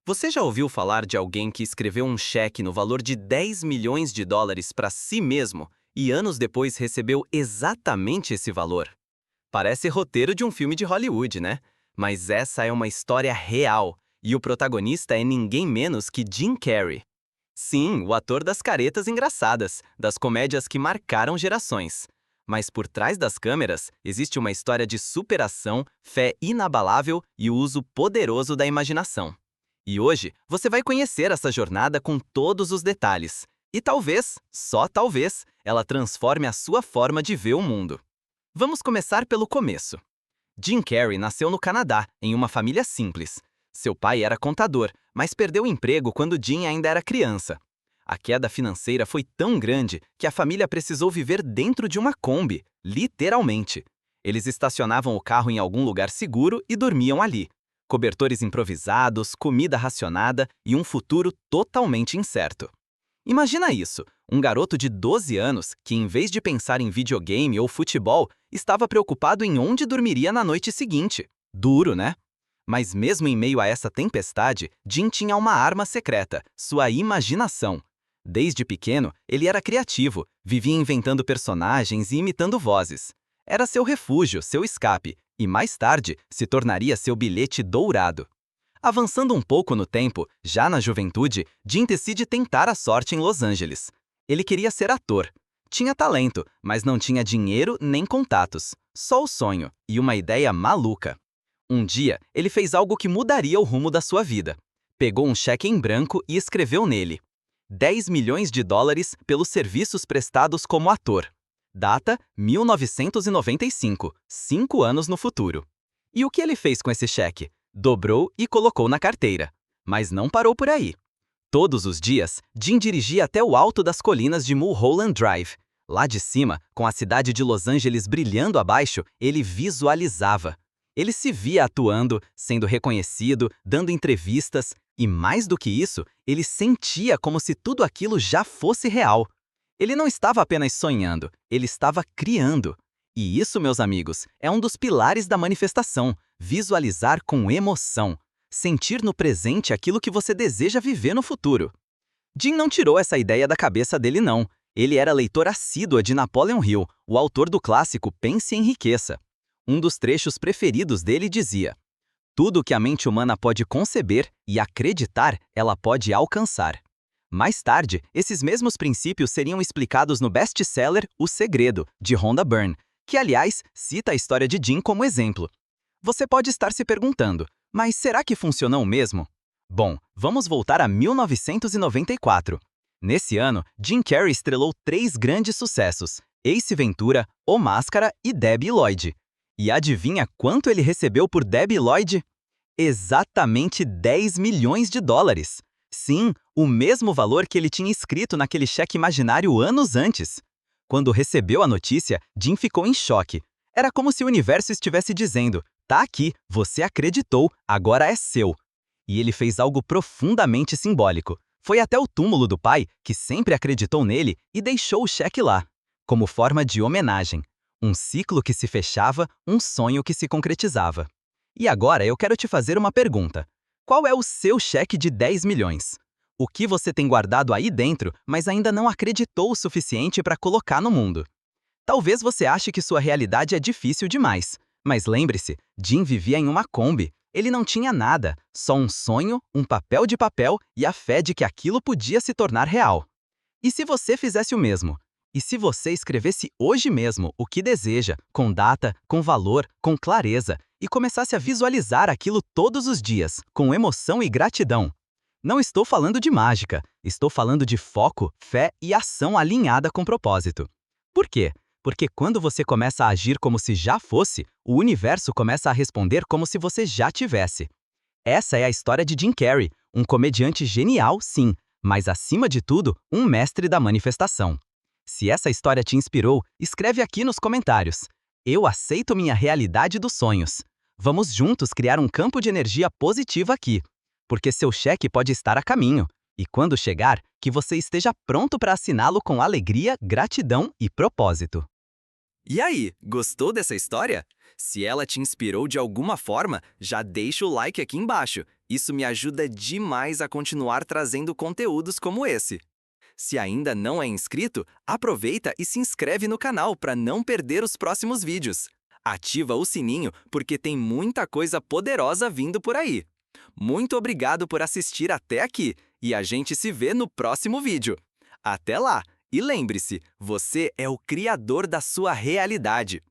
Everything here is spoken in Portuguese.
Você já ouviu falar de alguém que escreveu um cheque no valor de 10 milhões de dólares para si mesmo e anos depois recebeu exatamente esse valor? Parece roteiro de um filme de Hollywood, né? Mas essa é uma história real e o protagonista é ninguém menos que Jim Carrey. Sim, o ator das caretas engraçadas, das comédias que marcaram gerações. Mas por trás das câmeras existe uma história de superação, fé inabalável e o uso poderoso da imaginação. E hoje você vai conhecer essa jornada com todos os detalhes. E talvez, só talvez, ela transforme a sua forma de ver o mundo. Vamos começar pelo começo. Jim Carrey nasceu no Canadá, em uma família simples. Seu pai era contador, mas perdeu o emprego quando Jim ainda era criança. A queda financeira foi tão grande que a família precisou viver dentro de uma Kombi, literalmente. Eles estacionavam o carro em algum lugar seguro e dormiam ali. Cobertores improvisados, comida racionada e um futuro totalmente incerto. Imagina isso, um garoto de 12 anos que, em vez de pensar em videogame ou futebol, estava preocupado em onde dormiria na noite seguinte. Duro, né? Mas mesmo em meio a essa tempestade, Jim tinha uma arma secreta, sua imaginação. Desde pequeno, ele era criativo, vivia inventando personagens e imitando vozes. Era seu refúgio, seu escape, e mais tarde se tornaria seu bilhete dourado. Avançando um pouco no tempo, já na juventude, Jim decide tentar a sorte em Los Angeles. Ele queria ser ator. Tinha talento, mas não tinha dinheiro nem contatos. Só o sonho e uma ideia maluca. Um dia, ele fez algo que mudaria o rumo da sua vida. Pegou um cheque em branco e escreveu nele: 10 milhões de dólares pelos serviços prestados como ator. Data: 1995, 5 anos no futuro. E o que ele fez com esse cheque? Dobrou e colocou na carteira. Mas não parou por aí. Todos os dias, Jim dirigia até o alto das colinas de Mulholland Drive. Lá de cima, com a cidade de Los Angeles brilhando abaixo, ele visualizava. Ele se via atuando, sendo reconhecido, dando entrevistas, e mais do que isso, ele sentia como se tudo aquilo já fosse real. Ele não estava apenas sonhando, ele estava criando. E isso, meus amigos, é um dos pilares da manifestação: visualizar com emoção, sentir no presente aquilo que você deseja viver no futuro. Jim não tirou essa ideia da cabeça dele, não. Ele era leitor assíduo de Napoleon Hill, o autor do clássico Pense e Enriqueça. Um dos trechos preferidos dele dizia: tudo o que a mente humana pode conceber e acreditar, ela pode alcançar. Mais tarde, esses mesmos princípios seriam explicados no best-seller O Segredo, de Rhonda Byrne, que, aliás, cita a história de Jim como exemplo. Você pode estar se perguntando, mas será que funcionou mesmo? Bom, vamos voltar a 1994. Nesse ano, Jim Carrey estrelou 3 grandes sucessos: Ace Ventura, O Máscara e Debbie Lloyd. E adivinha quanto ele recebeu por Debbie Lloyd? Exatamente 10 milhões de dólares. Sim, o mesmo valor que ele tinha escrito naquele cheque imaginário anos antes. Quando recebeu a notícia, Jim ficou em choque. Era como se o universo estivesse dizendo: tá aqui, você acreditou, agora é seu. E ele fez algo profundamente simbólico. Foi até o túmulo do pai, que sempre acreditou nele, e deixou o cheque lá, como forma de homenagem. Um ciclo que se fechava, um sonho que se concretizava. E agora eu quero te fazer uma pergunta. Qual é o seu cheque de 10 milhões? O que você tem guardado aí dentro, mas ainda não acreditou o suficiente para colocar no mundo? Talvez você ache que sua realidade é difícil demais. Mas lembre-se, Jim vivia em uma Kombi. Ele não tinha nada, só um sonho, um papel de papel e a fé de que aquilo podia se tornar real. E se você fizesse o mesmo? E se você escrevesse hoje mesmo o que deseja, com data, com valor, com clareza, e começasse a visualizar aquilo todos os dias, com emoção e gratidão? Não estou falando de mágica, estou falando de foco, fé e ação alinhada com propósito. Por quê? Porque quando você começa a agir como se já fosse, o universo começa a responder como se você já tivesse. Essa é a história de Jim Carrey, um comediante genial, sim, mas acima de tudo, um mestre da manifestação. Se essa história te inspirou, escreve aqui nos comentários: eu aceito minha realidade dos sonhos. Vamos juntos criar um campo de energia positiva aqui, porque seu cheque pode estar a caminho. E quando chegar, que você esteja pronto para assiná-lo com alegria, gratidão e propósito. E aí, gostou dessa história? Se ela te inspirou de alguma forma, já deixa o like aqui embaixo. Isso me ajuda demais a continuar trazendo conteúdos como esse. Se ainda não é inscrito, aproveita e se inscreve no canal para não perder os próximos vídeos. Ativa o sininho porque tem muita coisa poderosa vindo por aí. Muito obrigado por assistir até aqui e a gente se vê no próximo vídeo. Até lá! E lembre-se, você é o criador da sua realidade.